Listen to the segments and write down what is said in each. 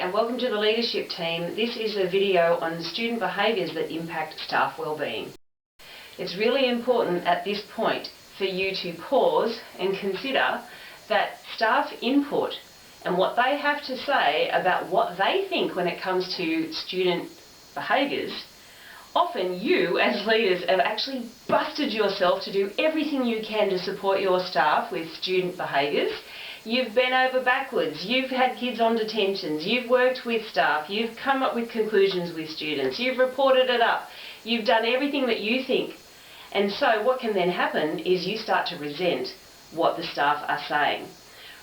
and welcome to the leadership team. This is a video on student behaviours that impact staff wellbeing. It's really important at this point for you to pause and consider that staff input and what they have to say about what they think when it comes to student behaviours. Often you as leaders have actually busted yourself to do everything you can to support your staff with student behaviours. You've bent over backwards, you've had kids on detentions, you've worked with staff, you've come up with conclusions with students, you've reported it up, you've done everything that you think. And so what can then happen is you start to resent what the staff are saying.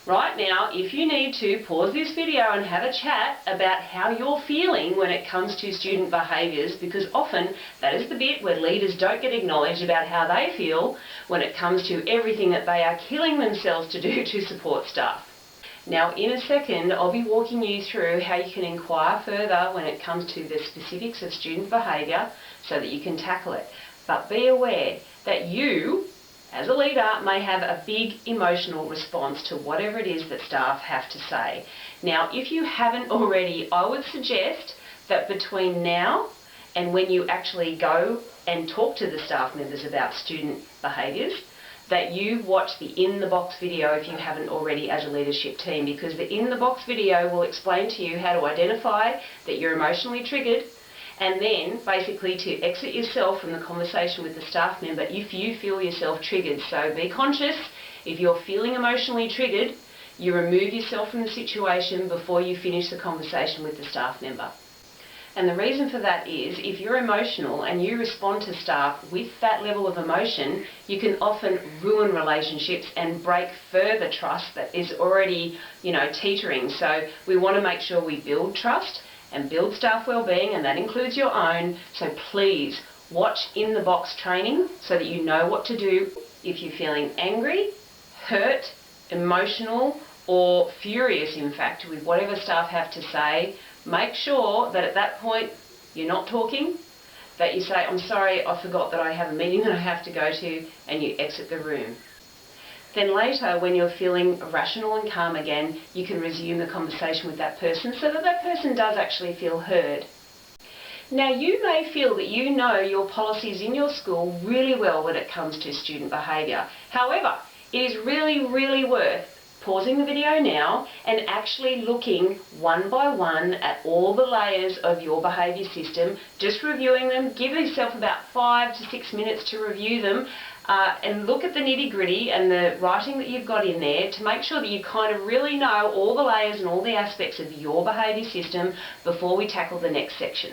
Right now, if you need to, pause this video and have a chat about how you're feeling when it comes to student behaviours, because often that is the bit where leaders don't get acknowledged about how they feel when it comes to everything that they are killing themselves to do to support staff. Now, in a second, I'll be walking you through how you can inquire further when it comes to the specifics of student behaviour so that you can tackle it. But be aware that you, as a leader, may have a big emotional response to whatever it is that staff have to say. Now, if you haven't already, I would suggest that between now and when you actually go and talk to the staff members about student behaviours, that you watch the In the Box video if you haven't already as a leadership team, because the In the Box video will explain to you how to identify that you're emotionally triggered, and then basically to exit yourself from the conversation with the staff member if you feel yourself triggered. So be conscious, if you're feeling emotionally triggered, you remove yourself from the situation before you finish the conversation with the staff member. And the reason for that is, if you're emotional and you respond to staff with that level of emotion, you can often ruin relationships and break further trust that is already, teetering. So we want to make sure we build trust and build staff wellbeing, and that includes your own. So please watch In the Box training so that you know what to do if you're feeling angry, hurt, emotional, or furious, in fact, with whatever staff have to say. Make sure that at that point you're not talking, that you say, "I'm sorry, I forgot that I have a meeting that I have to go to," and you exit the room. Then later, when you're feeling rational and calm again, you can resume the conversation with that person so that that person does actually feel heard. Now, you may feel that you know your policies in your school really well when it comes to student behaviour. However, it is really worth pausing the video now and actually looking one by one at all the layers of your behaviour system, just reviewing them. Give yourself about 5 to 6 minutes to review them. And look at the nitty-gritty and the writing that you've got in there to make sure that you kind of really know all the layers and all the aspects of your behaviour system before we tackle the next section.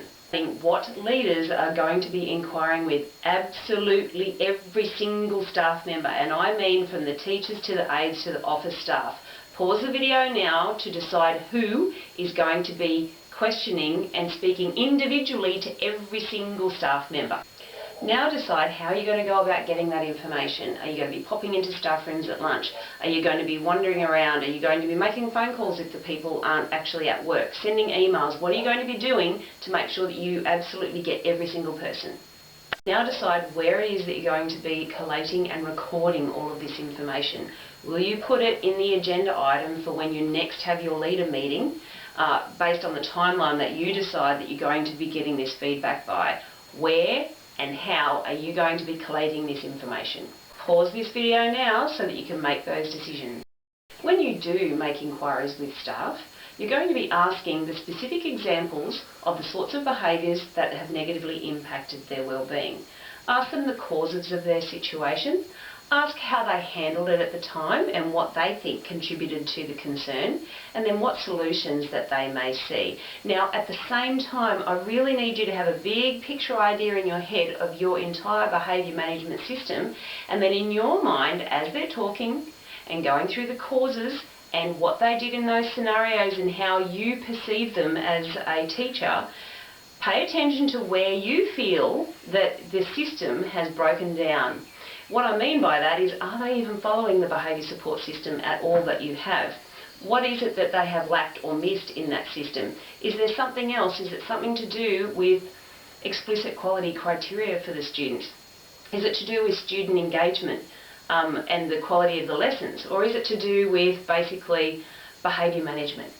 What leaders are going to be inquiring with absolutely every single staff member, and I mean from the teachers to the aides to the office staff. Pause the video now to decide who is going to be questioning and speaking individually to every single staff member. Now decide how you're going to go about getting that information. Are you going to be popping into staff rooms at lunch? Are you going to be wandering around? Are you going to be making phone calls if the people aren't actually at work? Sending emails? What are you going to be doing to make sure that you absolutely get every single person? Now decide where it is that you're going to be collating and recording all of this information. Will you put it in the agenda item for when you next have your leader meeting, based on the timeline that you decide that you're going to be getting this feedback by? Where and how are you going to be collating this information? Pause this video now so that you can make those decisions. When you do make inquiries with staff, you're going to be asking the specific examples of the sorts of behaviours that have negatively impacted their wellbeing. Ask them the causes of their situation. Ask how they handled it at the time and what they think contributed to the concern, and then what solutions that they may see. Now, at the same time, I really need you to have a big picture idea in your head of your entire behaviour management system, and then in your mind, as they're talking and going through the causes and what they did in those scenarios and how you perceive them as a teacher, pay attention to where you feel that the system has broken down. What I mean by that is, are they even following the behaviour support system at all that you have? What is it that they have lacked or missed in that system? Is there something else? Is it something to do with explicit quality criteria for the students? Is it to do with student engagement and the quality of the lessons? Or is it to do with basically behaviour management?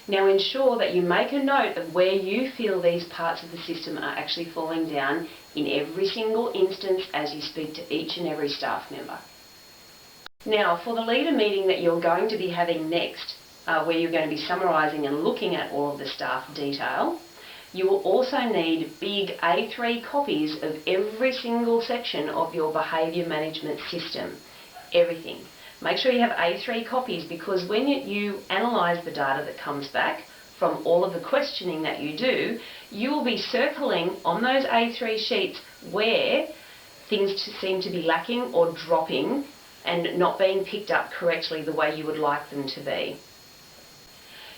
Now ensure that you make a note of where you feel these parts of the system are actually falling down in every single instance as you speak to each and every staff member. Now for the leader meeting that you're going to be having next, where you're going to be summarising and looking at all of the staff detail, you will also need big A3 copies of every single section of your behaviour management system. Everything. Make sure you have A3 copies, because when you analyse the data that comes back from all of the questioning that you do, you will be circling on those A3 sheets where things seem to be lacking or dropping and not being picked up correctly the way you would like them to be.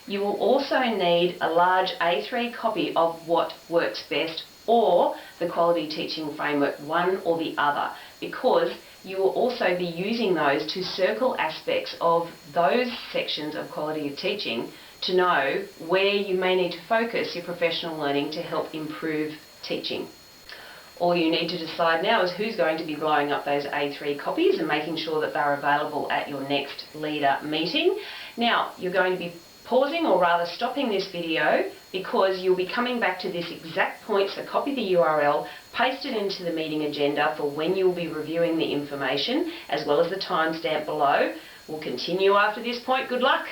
You will also need a large A3 copy of what works best, or the quality teaching framework, one or the other, because you will also be using those to circle aspects of those sections of quality of teaching to know where you may need to focus your professional learning to help improve teaching. All you need to decide now is who's going to be blowing up those A3 copies and making sure that they're available at your next leader meeting. Now, you're going to be pausing, or rather stopping this video, because you'll be coming back to this exact point, so copy the URL, paste it into the meeting agenda for when you'll be reviewing the information, as well as the timestamp below. We'll continue after this point. Good luck!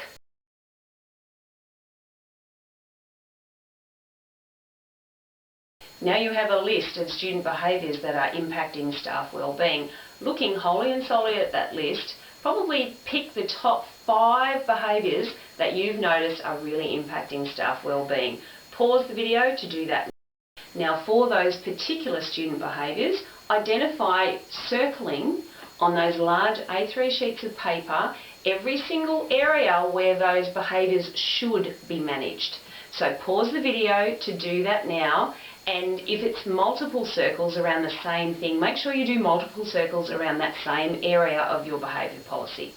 Now you have a list of student behaviours that are impacting staff wellbeing. Looking wholly and solely at that list, probably pick the top 5 behaviours that you've noticed are really impacting staff wellbeing. Pause the video to do that. Now for those particular student behaviours, identify circling on those large A3 sheets of paper every single area where those behaviours should be managed. So pause the video to do that now, and if it's multiple circles around the same thing, make sure you do multiple circles around that same area of your behaviour policy.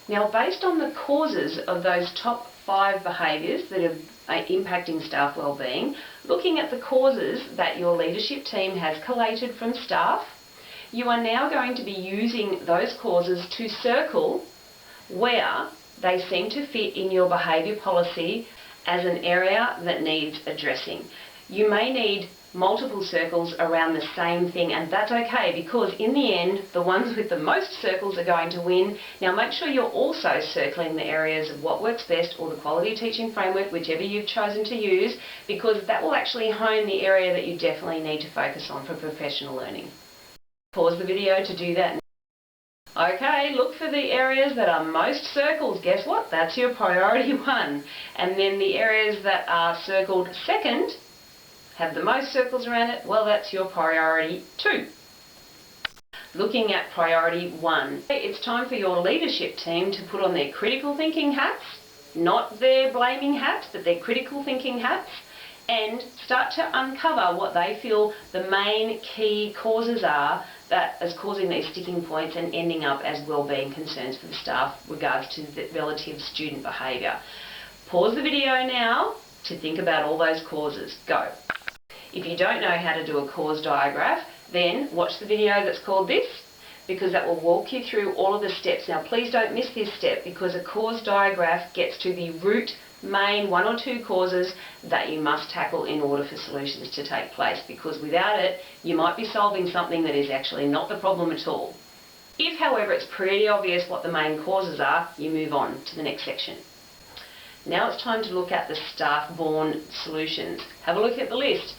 Now, based on the causes of those top 5 behaviours that are impacting staff wellbeing, looking at the causes that your leadership team has collated from staff, you are now going to be using those causes to circle where they seem to fit in your behaviour policy as an area that needs addressing. You may need multiple circles around the same thing, and that's okay, because in the end the ones with the most circles are going to win. Now make sure you're also circling the areas of what works best, or the quality teaching framework, whichever you've chosen to use, because that will actually hone the area that you definitely need to focus on for professional learning. Pause the video to do that. Okay, look for the areas that are most circles. Guess what? That's your priority 1. And then the areas that are circled second, have the most circles around it, well, that's your priority 2. Looking at priority 1. It's time for your leadership team to put on their critical thinking hats, not their blaming hats, but their critical thinking hats, and start to uncover what they feel the main key causes are that is causing these sticking points and ending up as wellbeing concerns for the staff regards to the relative student behaviour. Pause the video now to think about all those causes. Go. If you don't know how to do a cause diagram, then watch the video that's called this, because that will walk you through all of the steps. Now please don't miss this step, because a cause diagram gets to the root main 1 or 2 causes that you must tackle in order for solutions to take place, because without it you might be solving something that is actually not the problem at all. If however it's pretty obvious what the main causes are, you move on to the next section. Now it's time to look at the staff-borne solutions. Have a look at the list.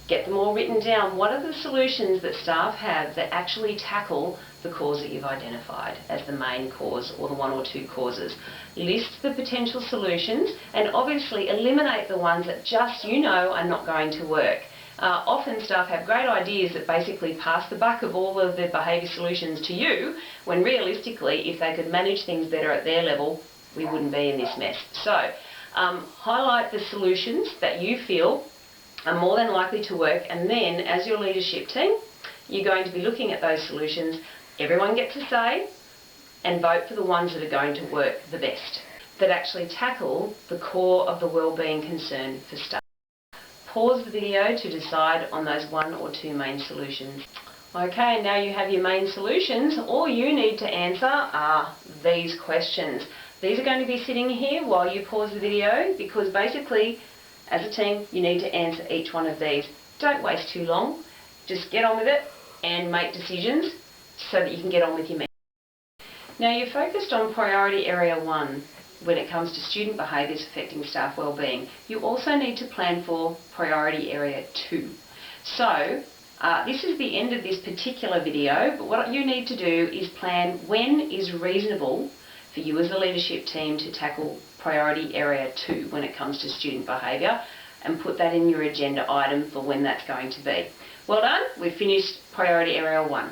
Get them all written down. What are the solutions that staff have that actually tackle the cause that you've identified as the main cause, or the 1 or 2 causes? List the potential solutions, and obviously eliminate the ones that just you know are not going to work. Often staff have great ideas that basically pass the buck of all of the behaviour solutions to you, when realistically if they could manage things better at their level, we wouldn't be in this mess. So highlight the solutions that you feel are more than likely to work, and then as your leadership team you're going to be looking at those solutions. Everyone gets a say, and vote for the ones that are going to work the best, that actually tackle the core of the wellbeing concern for staff. Pause the video to decide on those 1 or 2 main solutions. Okay, now you have your main solutions. All you need to answer are these questions. These are going to be sitting here while you pause the video, because basically, as a team, you need to answer each one of these. Don't waste too long. Just get on with it and make decisions so that you can get on with your meeting. Now, you're focused on priority area 1 when it comes to student behaviours affecting staff wellbeing. You also need to plan for priority area 2. So, this is the end of this particular video, but what you need to do is plan when is reasonable for you as a leadership team to tackle priority area 2 when it comes to student behaviour, and put that in your agenda item for when that's going to be. Well done, we've finished priority area 1.